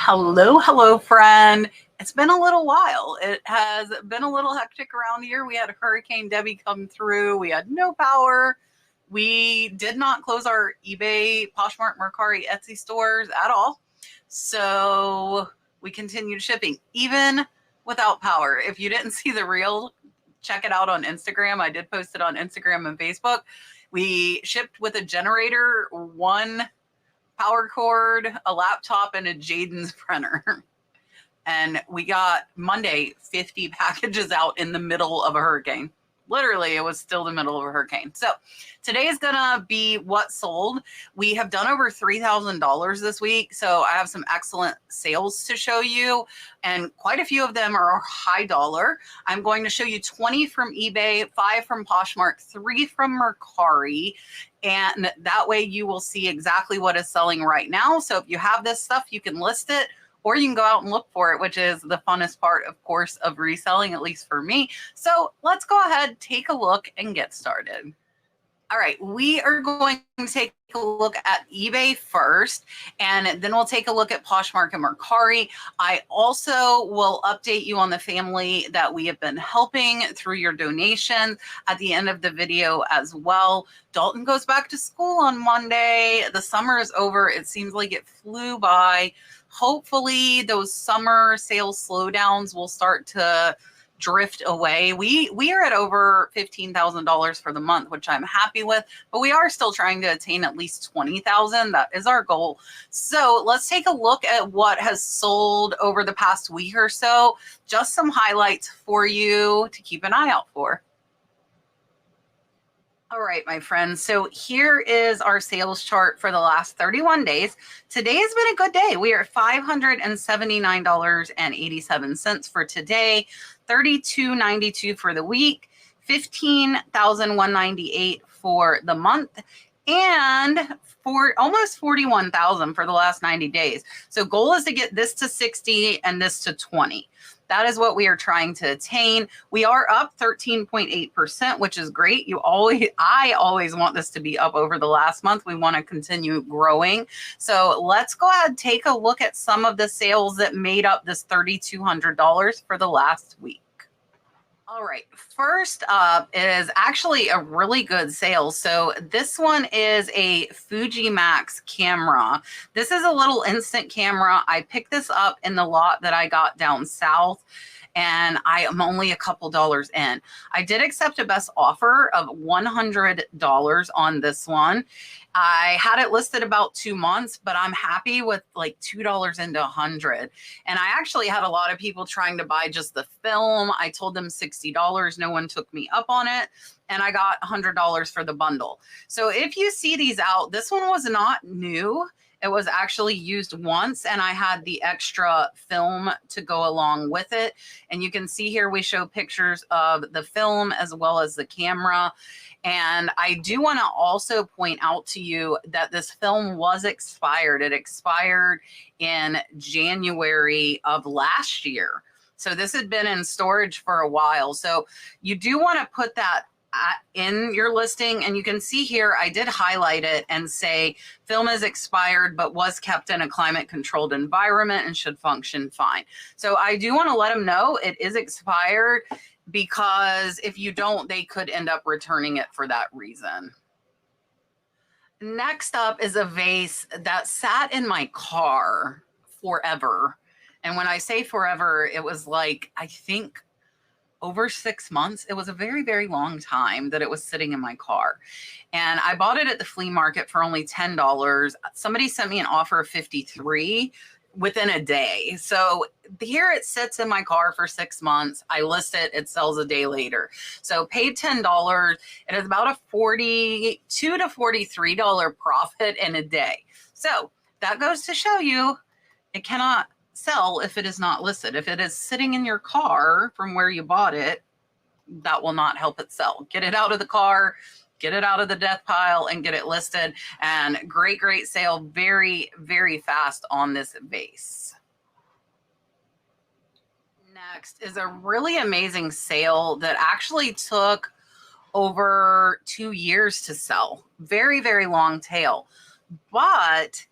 Hello, friend. It's been a little while. It has been a little hectic around here. We had Hurricane Debbie come through. We had no power. We did not close our eBay, Poshmark, Mercari, Etsy stores at all. So we continued shipping, even without power. If you didn't see the reel, check it out on Instagram. I did post it on Instagram and Facebook. We shipped with a generator, one power cord, a laptop, and a Jaden's printer. And we got Monday 50 packages out in the middle of a hurricane. Literally, it was still the middle of a hurricane. So today is going to be what sold. We have done over $3,000 this week. So I have some excellent sales to show you. And quite a few of them are high dollar. I'm going to show you 20 from eBay, 5 from Poshmark, 3 from Mercari. And that way you will see exactly what is selling right now. So if you have this stuff, you can list it, or you can go out and look for it, which is the funnest part, of course, of reselling, at least for me. So let's go ahead, take a look, and get started. All right, we are going to take a look at eBay first, and then we'll take a look at Poshmark and Mercari. I also will update you on the family that we have been helping through your donations at the end of the video as well. Dalton goes back to school on Monday. The summer is over. It seems like it flew by. Hopefully those summer sales slowdowns will start to drift away. We are at over $15,000 for the month, which I'm happy with, but we are still trying to attain at least 20,000. That is our goal. So let's take a look at what has sold over the past week or so. Just some highlights for you to keep an eye out for. All right, my friends. So here is our sales chart for the last 31 days. Today has been a good day. We are at $579.87 for today, $32.92 for the week, $15,198 for the month, and for almost 41,000 for the last 90 days. So goal is to get this to 60 and this to 20. That is what we are trying to attain. We are up 13.8%, which is great. I always want this to be up over the last month. We want to continue growing. So let's go ahead and take a look at some of the sales that made up this $3,200 for the last week. All right, first up is actually a really good sale. So this one is a Fuji Max camera. This is a little instant camera. I picked this up in the lot that I got down south, and I am only a couple dollars in. I did accept a best offer of $100 on this one. I had it listed about 2 months, but I'm happy with like $2 into 100. And I actually had a lot of people trying to buy just the film. I told them $60. No one took me up on it. And I got $100 for the bundle. So if you see these out, this one was not new. It was actually used once, and I had the extra film to go along with it. And you can see here we show pictures of the film as well as the camera. And I do want to also point out to you that this film was expired. It expired in January of last year. So this had been in storage for a while. So you do want to put that in your listing, and you can see here I did highlight it and say film is expired but was kept in a climate controlled environment and should function fine. So I do want to let them know it is expired, because if you don't, they could end up returning it for that reason. Next up is a vase that sat in my car forever. And when I say forever, it was like, I think over 6 months. It was a very, very long time that it was sitting in my car. And I bought it at the flea market for only $10. Somebody sent me an offer of $53 within a day. So here it sits in my car for 6 months. I list it, it sells a day later. So paid $10. It is about a $42 to $43 profit in a day. So that goes to show you it cannot sell if it is not listed. If it is sitting in your car from where you bought it, that will not help it sell. Get it out of the car, get it out of the death pile, and get it listed. And great sale, very, very fast on this vase. Next is a really amazing sale that actually took over 2 years to sell. Very, very long tail. But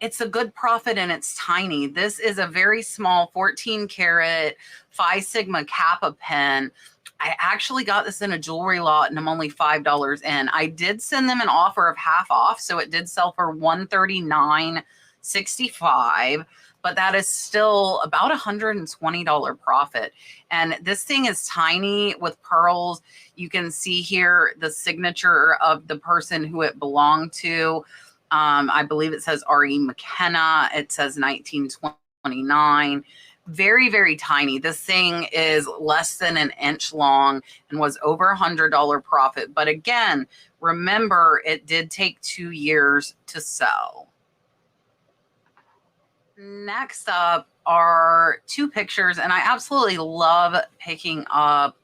it's a good profit and it's tiny. This is a very small 14 karat Phi Sigma Kappa pen. I actually got this in a jewelry lot and I'm only $5 in. I did send them an offer of half off, so it did sell for $139.65, but that is still about $120 profit. And this thing is tiny with pearls. You can see here the signature of the person who it belonged to. I believe it says R.E. McKenna. It says 1929. Very, very tiny. This thing is less than an inch long and was over $100 profit. But again, remember, it did take 2 years to sell. Next up are 2 pictures, and I absolutely love picking up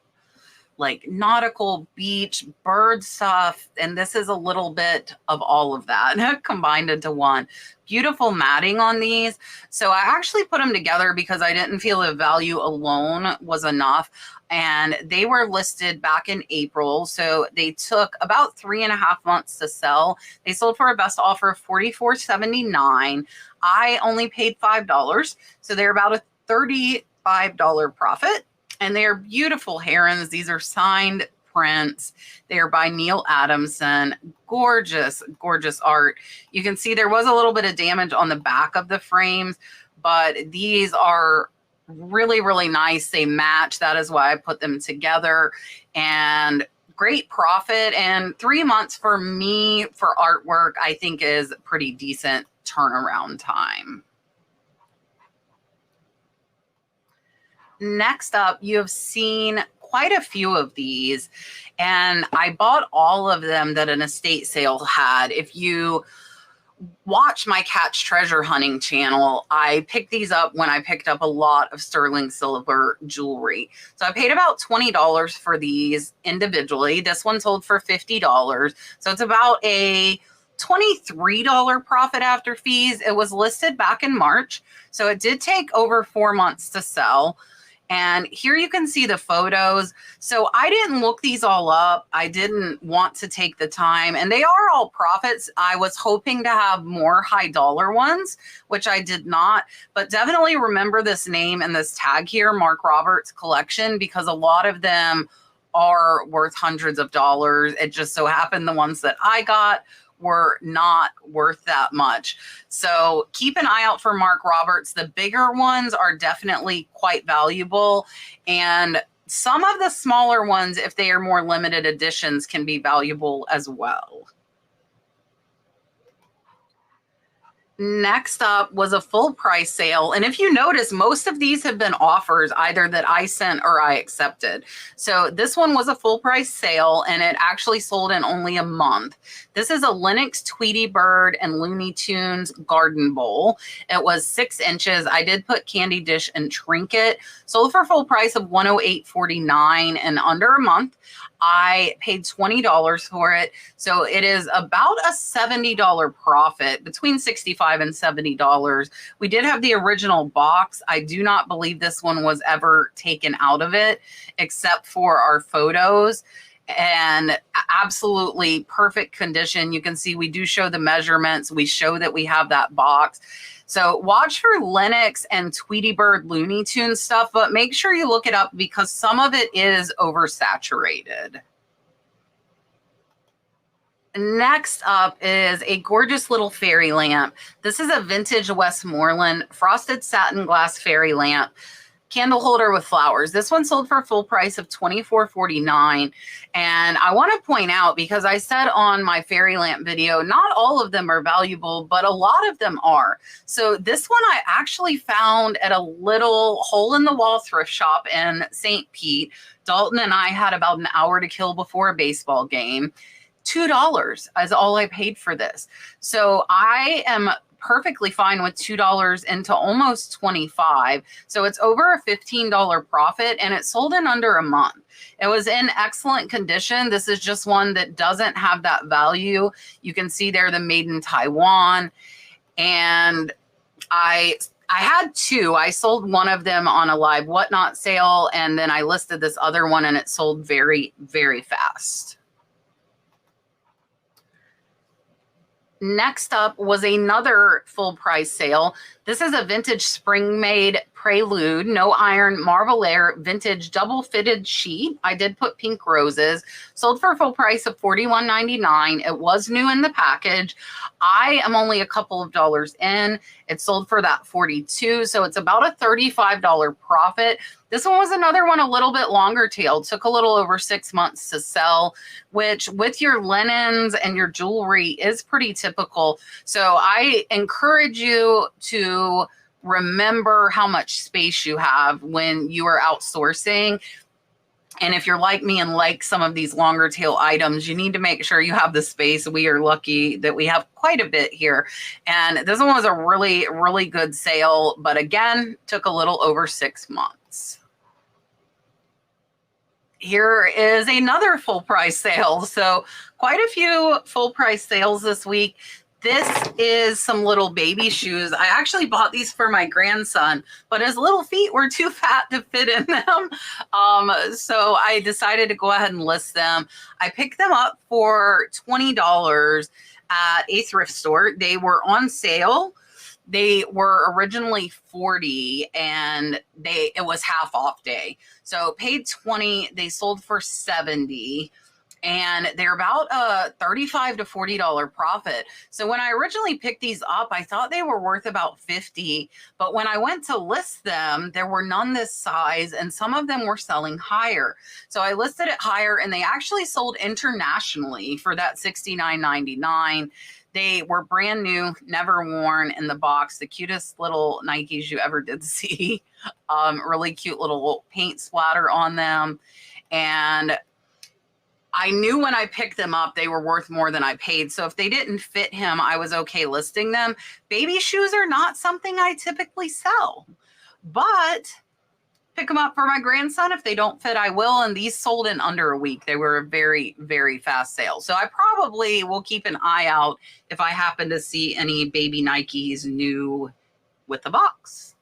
like nautical, beach, bird stuff. And this is a little bit of all of that combined into one. Beautiful matting on these. So I actually put them together because I didn't feel the value alone was enough. And they were listed back in April. So they took about 3.5 months to sell. They sold for a best offer of $44.79. I only paid $5. So they're about a $35 profit. And they are beautiful herons. These are signed prints. They are by Neil Adamson. Gorgeous, gorgeous art. You can see there was a little bit of damage on the back of the frames, but these are really, really nice. They match. That is why I put them together. And great profit. And 3 months for me for artwork, I think is pretty decent turnaround time. Next up, you have seen quite a few of these, and I bought all of them that an estate sale had. If you watch my Catch Treasure Hunting channel, I picked these up when I picked up a lot of sterling silver jewelry. So I paid about $20 for these individually. This one sold for $50. So it's about a $23 profit after fees. It was listed back in March, so it did take over 4 months to sell. And here you can see the photos. So I didn't look these all up. I didn't want to take the time, and they are all profits. I was hoping to have more high dollar ones, which I did not, but definitely remember this name and this tag here, Mark Roberts Collection, because a lot of them are worth hundreds of dollars. It just so happened the ones that I got were not worth that much. So keep an eye out for Mark Roberts. The bigger ones are definitely quite valuable. And some of the smaller ones, if they are more limited editions, can be valuable as well. Next up was a full price sale. And if you notice, most of these have been offers either that I sent or I accepted. So this one was a full price sale, and it actually sold in only a month. This is a Lynx Tweety Bird and Looney Tunes garden bowl. It was 6 inches. I did put candy dish and trinket. Sold for full price of $108.49 in under a month. I paid $20 for it. So it is about a $70 profit, between $65 and $70. We did have the original box. I do not believe this one was ever taken out of it, except for our photos. And absolutely perfect condition. You can see we do show the measurements. We show that we have that box. So watch for Lynx and Tweety Bird Looney Tunes stuff, but make sure you look it up because some of it is oversaturated. Next up is a gorgeous little fairy lamp. This is a vintage Westmoreland frosted satin glass fairy lamp. Candle holder with flowers. This one sold for a full price of $24.49. And I want to point out, because I said on my fairy lamp video, not all of them are valuable, but a lot of them are. So this one I actually found at a little hole in the wall thrift shop in St. Pete. Dalton and I had about an hour to kill before a baseball game. $2 is all I paid for this. So I am perfectly fine with $2 into almost $25. So it's over a $15 profit, and it sold in under a month. It was in excellent condition. This is just one that doesn't have that value. You can see there the made in Taiwan. And I had 2. I sold one of them on a live whatnot sale, and then I listed this other one, and it sold very, very fast. Next up was another full price sale. This is a vintage spring made Prelude, no iron Marble Air vintage double fitted sheet. I did put pink roses. Sold for a full price of $41.99. It was new in the package. I am only a couple of dollars in. It sold for that $42, so it's about a $35 profit. This one was another one a little bit longer tailed. Took a little over 6 months to sell, which with your linens and your jewelry is pretty typical. So I encourage you to remember how much space you have when you are outsourcing. And if you're like me and like some of these longer tail items, you need to make sure you have the space. We are lucky that we have quite a bit here. And this one was a really, really good sale, but again, took a little over 6 months. Here is another full price sale. So quite a few full price sales this week. This is some little baby shoes. I actually bought these for my grandson, but his little feet were too fat to fit in them. So I decided to go ahead and list them. I picked them up for $20 at a thrift store. They were on sale. They were originally $40 and it was half off day. So paid $20, they sold for $70. And they're about a $35 to $40 profit. So when I originally picked these up, I thought they were worth about $50. But when I went to list them, there were none this size, and some of them were selling higher. So I listed it higher, and they actually sold internationally for that $69.99. They were brand new, never worn in the box. The cutest little Nikes you ever did see. Really cute little paint splatter on them. And I knew when I picked them up, they were worth more than I paid. So if they didn't fit him, I was okay listing them. Baby shoes are not something I typically sell, but pick them up for my grandson. If they don't fit, I will. And these sold in under a week. They were a very, very fast sale. So I probably will keep an eye out if I happen to see any baby Nikes new with the box.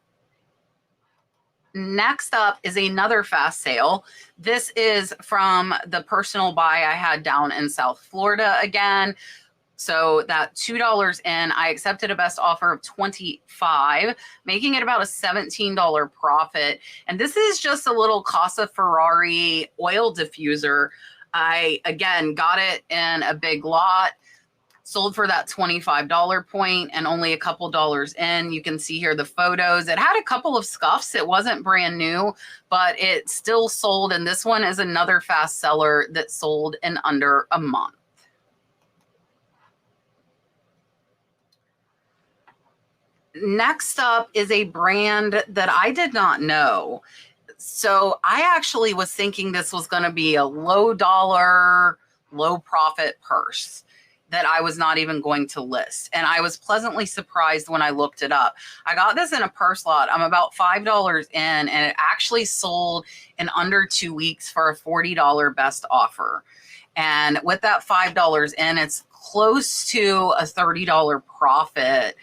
Next up is another fast sale. This is from the personal buy I had down in South Florida again. So that $2 in, I accepted a best offer of $25, making it about a $17 profit. And this is just a little Casa Ferrari oil diffuser. I, again, got it in a big lot. Sold for that $25 point and only a couple dollars in. You can see here the photos. It had a couple of scuffs. It wasn't brand new, but it still sold. And this one is another fast seller that sold in under a month. Next up is a brand that I did not know. So I actually was thinking this was going to be a low dollar, low profit purse that I was not even going to list. And I was pleasantly surprised when I looked it up. I got this in a purse lot. I'm about $5 in, and it actually sold in under 2 weeks for a $40 best offer. And with that $5 in, it's close to a $30 profit.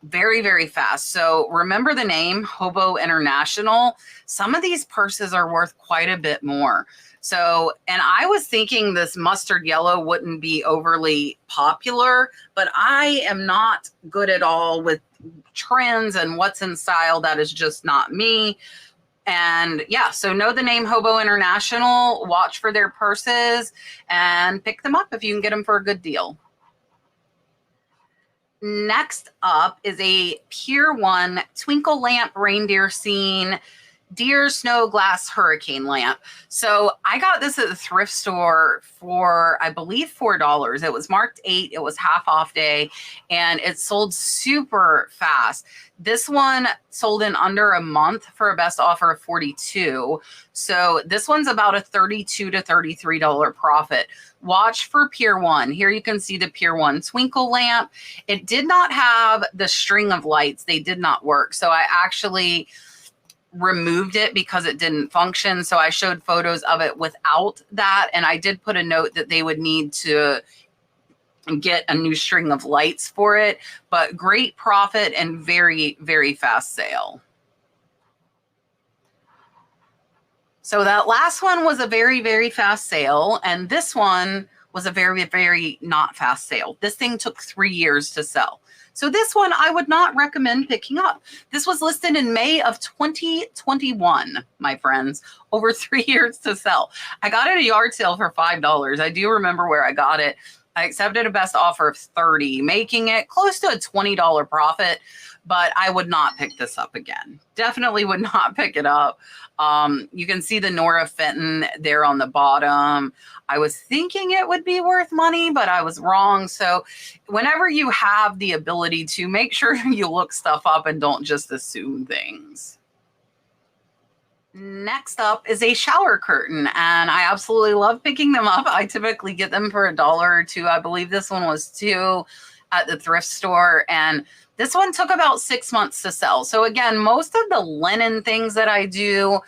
Very, very fast. So remember the name, Hobo International. Some of these purses are worth quite a bit more. So, and I was thinking this mustard yellow wouldn't be overly popular, but I am not good at all with trends and what's in style. That is just not me. And yeah, so know the name Hobo International, watch for their purses and pick them up if you can get them for a good deal. Next up is a Pier 1 twinkle lamp reindeer scene deer snow glass hurricane lamp. So I got this at the thrift store for, I believe, $4. It was marked $8. It was half off day, and it sold super fast. This one sold in under a month for a best offer of $42. So this one's about a $32 to $33 profit. Watch for Pier 1. Here you can see the Pier 1 twinkle lamp. It did not have the string of lights. They did not work. So I actually removed it because it didn't function. So I showed photos of it without that. And I did put a note that they would need to get a new string of lights for it, but great profit and very, very fast sale. So that last one was a very, very fast sale. And this one was a very, very not fast sale. This thing took 3 years to sell. So this one I would not recommend picking up. This was listed in May of 2021, my friends, over 3 years to sell. I got it at a yard sale for $5. I do remember where I got it. I accepted a best offer of $30, making it close to a $20 profit, but I would not pick this up again. Definitely would not pick it up. You can see the Nora Fenton there on the bottom. I was thinking it would be worth money, but I was wrong. So whenever you have the ability to, make sure you look stuff up and don't just assume things. Next up is a shower curtain, and I absolutely love picking them up. I typically get them for $1 or $2. I believe this one was $2 at the thrift store, and this one took about 6 months to sell. So again, most of the linen things that I do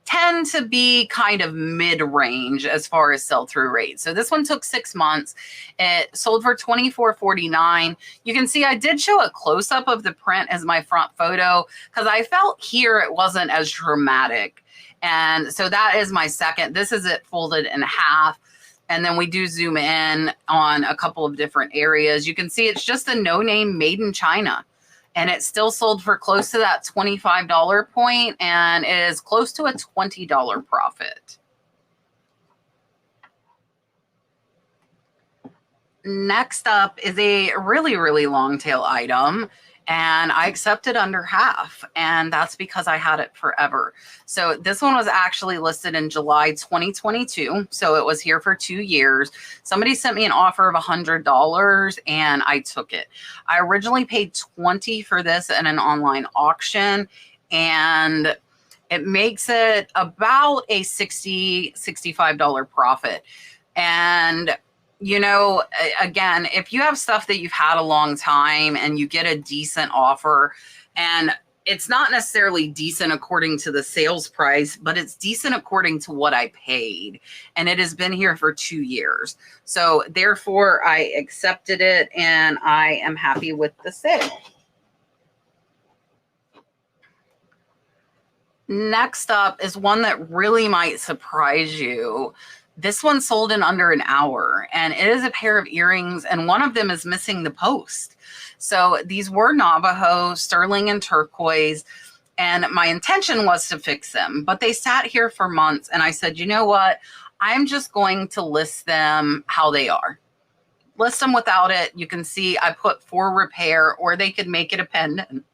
tend to be kind of mid-range as far as sell-through rate. So this one took 6 months. It sold for $24.49. You can see I did show a close-up of the print as my front photo because I felt here it wasn't as dramatic. And so that is my second. This is it folded in half. And then we do zoom in on a couple of different areas. You can see it's just a no-name made in China. And it still sold for close to that $25 point and is close to a $20 profit. Next up is a really, really long tail item. And I accepted under half, and that's because I had it forever. So this one was actually listed in July 2022. So it was here for 2 years. Somebody sent me an offer of $100 and I took it. I originally paid $20 for this in an online auction, and it makes it about a $65 profit. And you know, again, if you have stuff that you've had a long time and you get a decent offer, and it's not necessarily decent according to the sales price, but it's decent according to what I paid. And it has been here for 2 years. So therefore, I accepted it and I am happy with the sale. Next up is one that really might surprise you. This one sold in under an hour, and it is a pair of earrings, and one of them is missing the post. So these were Navajo, sterling and turquoise, and my intention was to fix them, but they sat here for months, and I said, you know what? I'm just going to list them how they are. List them without it. You can see I put for repair, or they could make it a pendant.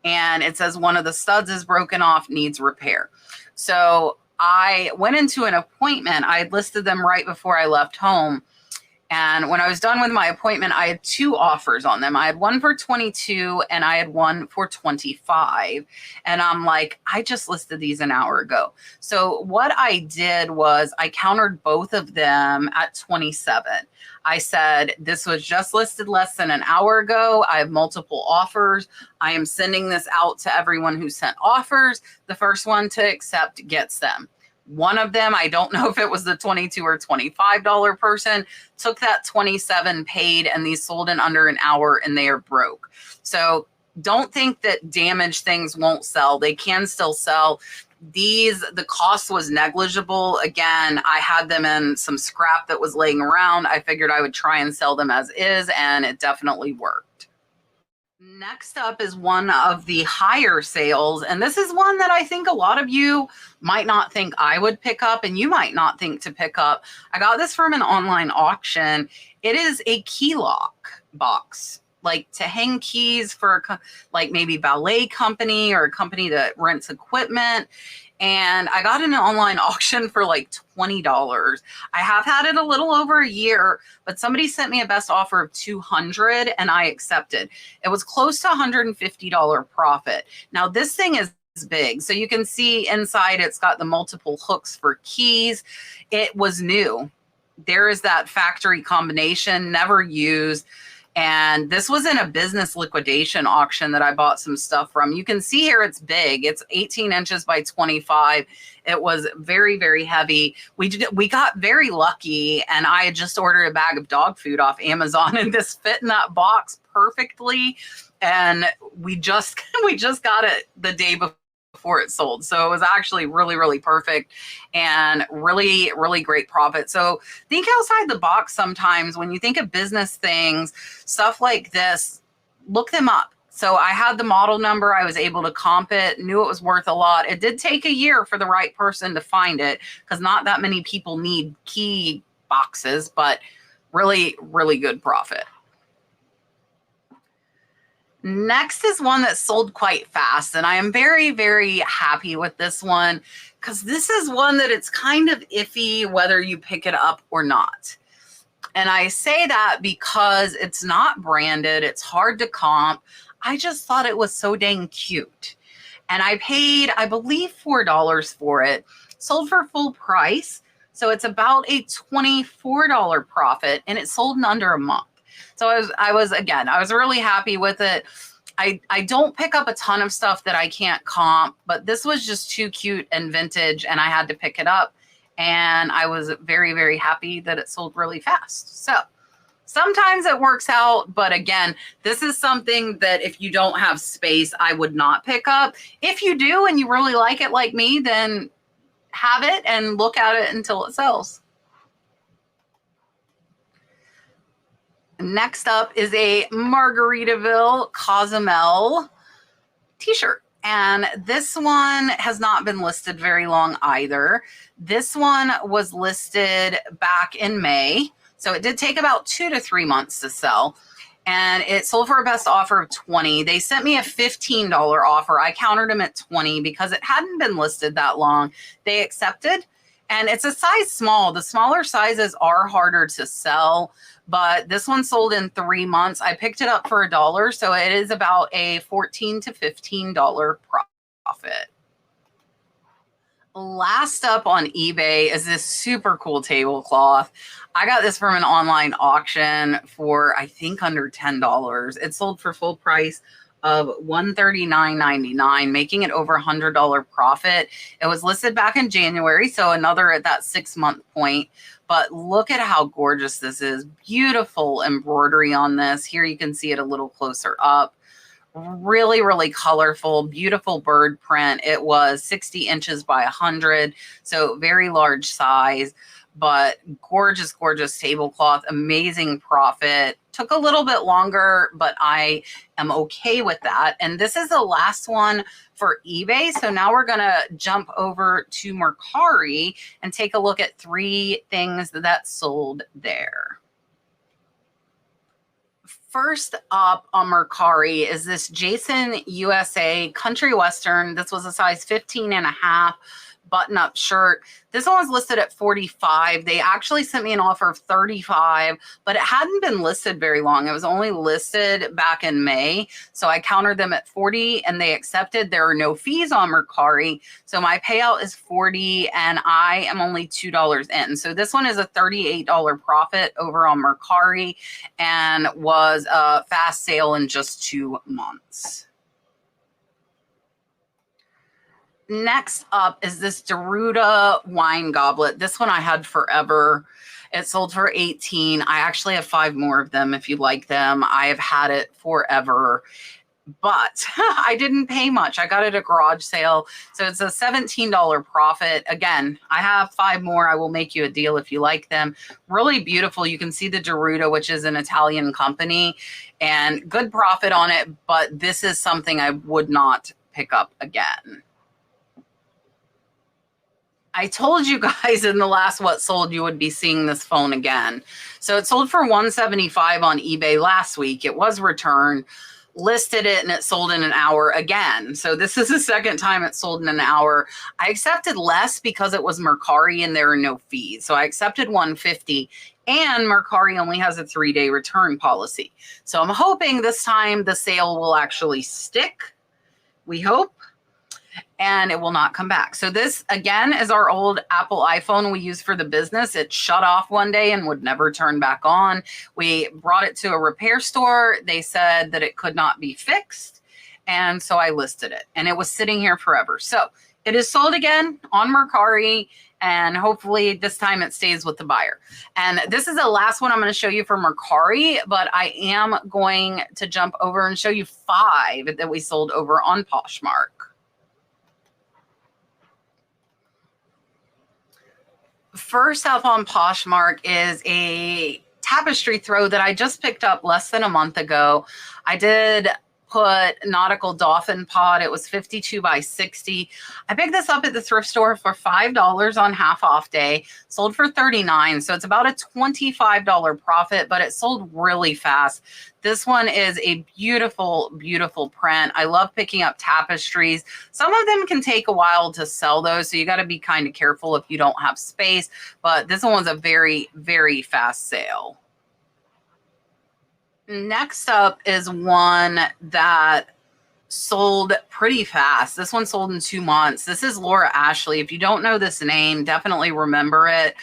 And it says one of the studs is broken off, needs repair. So I went into an appointment. I had listed them right before I left home. And when I was done with my appointment, I had 2 offers on them. I had one for 22 and I had one for 25. And I'm like, I just listed these an hour ago. So what I did was I countered both of them at 27. I said, this was just listed less than an hour ago. I have multiple offers. I am sending this out to everyone who sent offers. The first one to accept gets them. One of them, I don't know if it was the $22 or $25 person, took that 27, paid, and these sold in under an hour and they are broke. So don't think that damaged things won't sell. They can still sell. These, the cost was negligible. Again, I had them in some scrap that was laying around. I figured I would try and sell them as is, and it definitely worked. Next up is one of the higher sales, and this is one that I think a lot of you might not think I would pick up, and you might not think to pick up. I got this from an online auction. It is a key lock box, like to hang keys for like maybe ballet company or a company that rents equipment. And I got in an online auction for like $20. I have had it a little over a year, but somebody sent me a best offer of $200 and I accepted. It was close to $150 profit. Now this thing is big. So you can see inside it's got the multiple hooks for keys. It was new. There is that factory combination, never used. And this was in a business liquidation auction that I bought some stuff from. You can see here it's big. It's 18 inches by 25. It was very, very heavy. We got very lucky, and I had just ordered a bag of dog food off Amazon, and this fit in that box perfectly. And we just got it the day before before it sold. So it was actually really, really perfect and really, really great profit. So think outside the box sometimes when you think of business things, stuff like this, look them up. So I had the model number. I was able to comp it, knew it was worth a lot. It did take a year for the right person to find it because not that many people need key boxes, but really, really good profit. Next is one that sold quite fast, and I am very, very happy with this one because this is one that it's kind of iffy whether you pick it up or not. And I say that because it's not branded, it's hard to comp. I just thought it was so dang cute. And I paid, I believe, $4 for it. Sold for full price, so it's about a $24 profit, and it sold in under a month. So I was really happy with it. I don't pick up a ton of stuff that I can't comp, but this was just too cute and vintage, and I had to pick it up. And I was very, very happy that it sold really fast. So sometimes it works out, but again, this is something that if you don't have space, I would not pick up. If you do and you really like it like me, then have it and look at it until it sells. Next up is a Margaritaville Cozumel t-shirt. And this one has not been listed very long either. This one was listed back in May. So it did take about 2 to 3 months to sell. And it sold for a best offer of $20. They sent me a $15 offer. I countered them at $20 because it hadn't been listed that long. They accepted. And it's a size small. The smaller sizes are harder to sell, but this one sold in 3 months. I picked it up for $1, so it is about a $14 to $15 profit. Last up on eBay is this super cool tablecloth. I got this from an online auction for, I think, under $10. It sold for full price of $139.99, making it over $100 profit. It was listed back in January, so another at that 6-month point. But look at how gorgeous this is. Beautiful embroidery on this. Here you can see it a little closer up. Really, really colorful, beautiful bird print. It was 60 inches by 100, so very large size, but gorgeous, gorgeous tablecloth, amazing profit. Took a little bit longer, but I am okay with that. And this is the last one for eBay. So now we're going to jump over to Mercari and take a look at 3 things that sold there. First up on Mercari is this Jason USA Country Western. This was a size 15.5 button-up shirt. This one was listed at $45. They actually sent me an offer of $35, but it hadn't been listed very long. It was only listed back in May. So I countered them at $40 and they accepted. There are no fees on Mercari. So my payout is $40 and I am only $2 in. So this one is a $38 profit over on Mercari and was a fast sale in just 2 months. Next up is this Deruta wine goblet. This one I had forever. It sold for $18. I actually have 5 more of them if you like them. I have had it forever, but I didn't pay much. I got it at a garage sale. So it's a $17 profit. Again, I have 5 more. I will make you a deal if you like them. Really beautiful. You can see the Deruta, which is an Italian company, and good profit on it. But this is something I would not pick up again. I told you guys in the last What Sold you would be seeing this phone again. So it sold for $175 on eBay last week. It was returned, listed it, and it sold in an hour again. So this is the second time it sold in an hour. I accepted less because it was Mercari and there are no fees. So I accepted $150, and Mercari only has a 3-day return policy. So I'm hoping this time the sale will actually stick. We hope. And it will not come back. So this, again, is our old Apple iPhone we use for the business. It shut off one day and would never turn back on. We brought it to a repair store. They said that it could not be fixed. And so I listed it. And it was sitting here forever. So it is sold again on Mercari. And hopefully this time it stays with the buyer. And this is the last one I'm going to show you for Mercari. But I am going to jump over and show you 5 that we sold over on Poshmark. First up on Poshmark is a tapestry throw that I just picked up less than a month ago. I did put nautical dolphin pod. It was 52 by 60. I picked this up at the thrift store for $5 on half off day, sold for 39. So it's about a $25 profit, but it sold really fast. This one is a beautiful, beautiful print. I love picking up tapestries. Some of them can take a while to sell those, so you got to be kind of careful if you don't have space, but this one's a very, very fast sale. Next up is one that sold pretty fast. This one sold in 2 months. This is Laura Ashley. If you don't know this name, definitely remember it.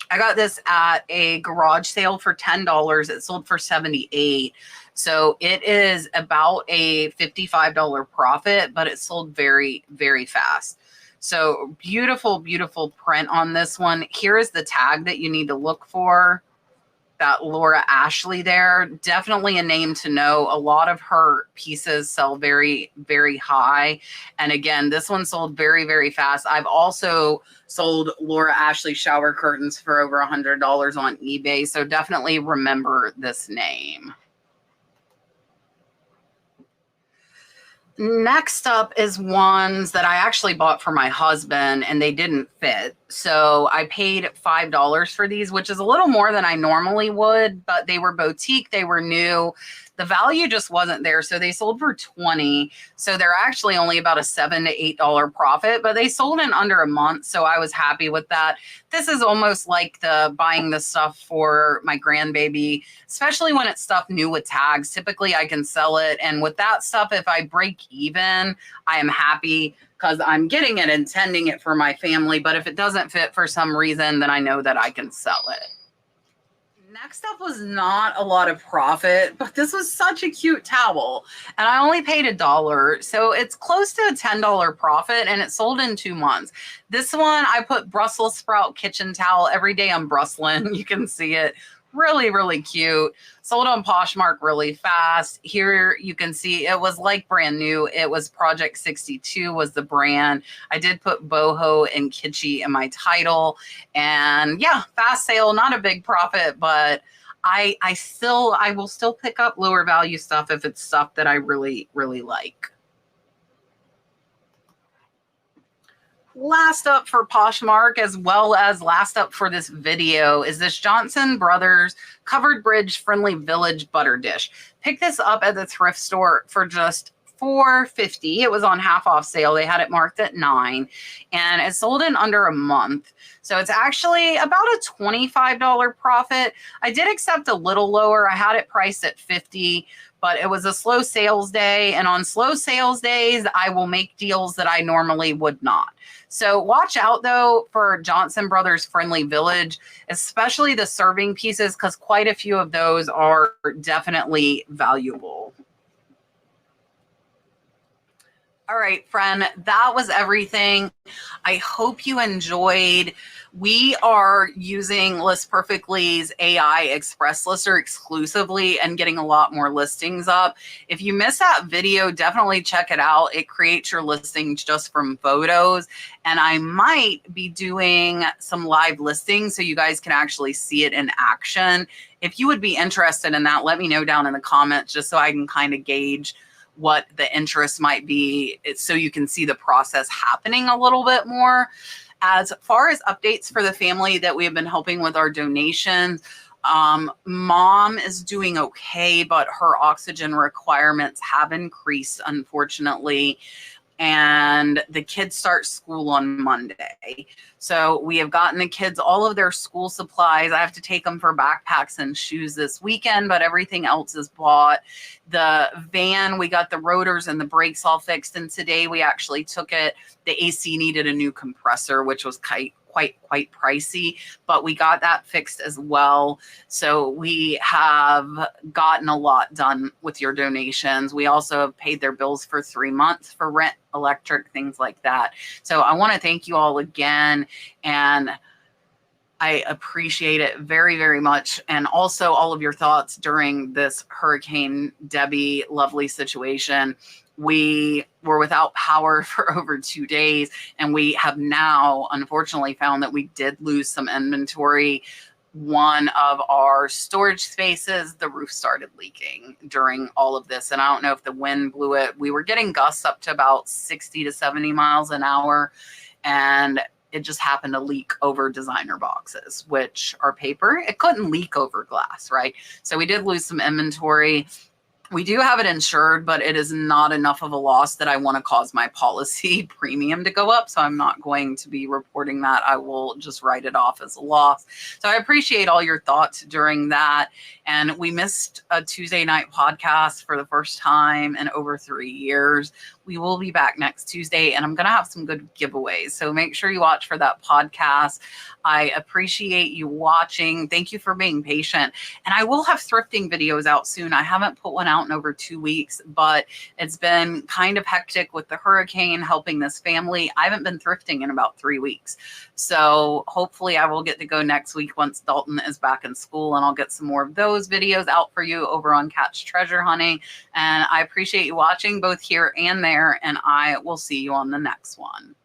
I got this at a garage sale for $10. It sold for $78. So it is about a $55 profit, but it sold very, very fast. So beautiful, beautiful print on this one. Here is the tag that you need to look for. That Laura Ashley there, definitely a name to know. A lot of her pieces sell very, very high. And again, this one sold very, very fast. I've also sold Laura Ashley shower curtains for over $100 on eBay. So definitely remember this name. Next up is ones that I actually bought for my husband and they didn't fit. So I paid $5 for these, which is a little more than I normally would, but they were boutique, they were new. The value just wasn't there. So they sold for $20. So they're actually only about a $7 to $8 profit, but they sold in under a month. So I was happy with that. This is almost like the buying the stuff for my grandbaby, especially when it's stuff new with tags. Typically I can sell it. And with that stuff, if I break even, I am happy because I'm getting it, intending it for my family. But if it doesn't fit for some reason, then I know that I can sell it. Next up was not a lot of profit, but this was such a cute towel and I only paid $1. So it's close to a $10 profit and it sold in 2 months. This one, I put Brussels sprout kitchen towel every day. I'm Brustling. You can see it. Really, really cute. Sold on Poshmark really fast. Here you can see it was like brand new. It was Project 62 was the brand. I did put boho and kitschy in my title. And yeah, fast sale, not a big profit, but I will still pick up lower value stuff if it's stuff that I really, really like. Last up for Poshmark, as well as last up for this video, is this Johnson Brothers Covered Bridge Friendly Village Butter Dish. Pick this up at the thrift store for just $4.50. It was on half off sale. They had it marked at $9 and it sold in under a month. So it's actually about a $25 profit. I did accept a little lower. I had it priced at $50, but it was a slow sales day. And on slow sales days, I will make deals that I normally would not. So watch out, though, for Johnson Brothers Friendly Village, especially the serving pieces, because quite a few of those are definitely valuable. All right, friend, that was everything. I hope you enjoyed. We are using List Perfectly's AI Express Lister exclusively and getting a lot more listings up. If you missed that video, definitely check it out. It creates your listings just from photos. And I might be doing some live listings so you guys can actually see it in action. If you would be interested in that, let me know down in the comments just so I can kind of gauge what the interest might be, so you can see the process happening a little bit more. As far as updates for the family that we have been helping with our donations, mom is doing okay, but her oxygen requirements have increased, unfortunately. And the kids start school on Monday. So we have gotten the kids all of their school supplies. I have to take them for backpacks and shoes this weekend, but everything else is bought. The van, we got the rotors and the brakes all fixed. And today we actually took it. The AC needed a new compressor, which was quite pricey, but we got that fixed as well. So we have gotten a lot done with your donations. We also have paid their bills for 3 months for rent, electric, things like that. So I want to thank you all again, and I appreciate it very, very much. And also all of your thoughts during this Hurricane Debbie lovely situation. We were without power for over 2 days, and we have now unfortunately found that we did lose some inventory. One of our storage spaces, the roof started leaking during all of this. And I don't know if the wind blew it. We were getting gusts up to about 60 to 70 miles an hour. And it just happened to leak over designer boxes, which are paper. It couldn't leak over glass, right? So we did lose some inventory. We do have it insured, but it is not enough of a loss that I want to cause my policy premium to go up. So I'm not going to be reporting that. I will just write it off as a loss. So I appreciate all your thoughts during that. And we missed a Tuesday night podcast for the first time in over 3 years. We will be back next Tuesday, and I'm going to have some good giveaways. So make sure you watch for that podcast. I appreciate you watching. Thank you for being patient. And I will have thrifting videos out soon. I haven't put one out in over 2 weeks, but it's been kind of hectic with the hurricane helping this family. I haven't been thrifting in about 3 weeks. So hopefully I will get to go next week once Dalton is back in school, and I'll get some more of those videos out for you over on Catch Treasure Hunting. And I appreciate you watching both here and there, and I will see you on the next one.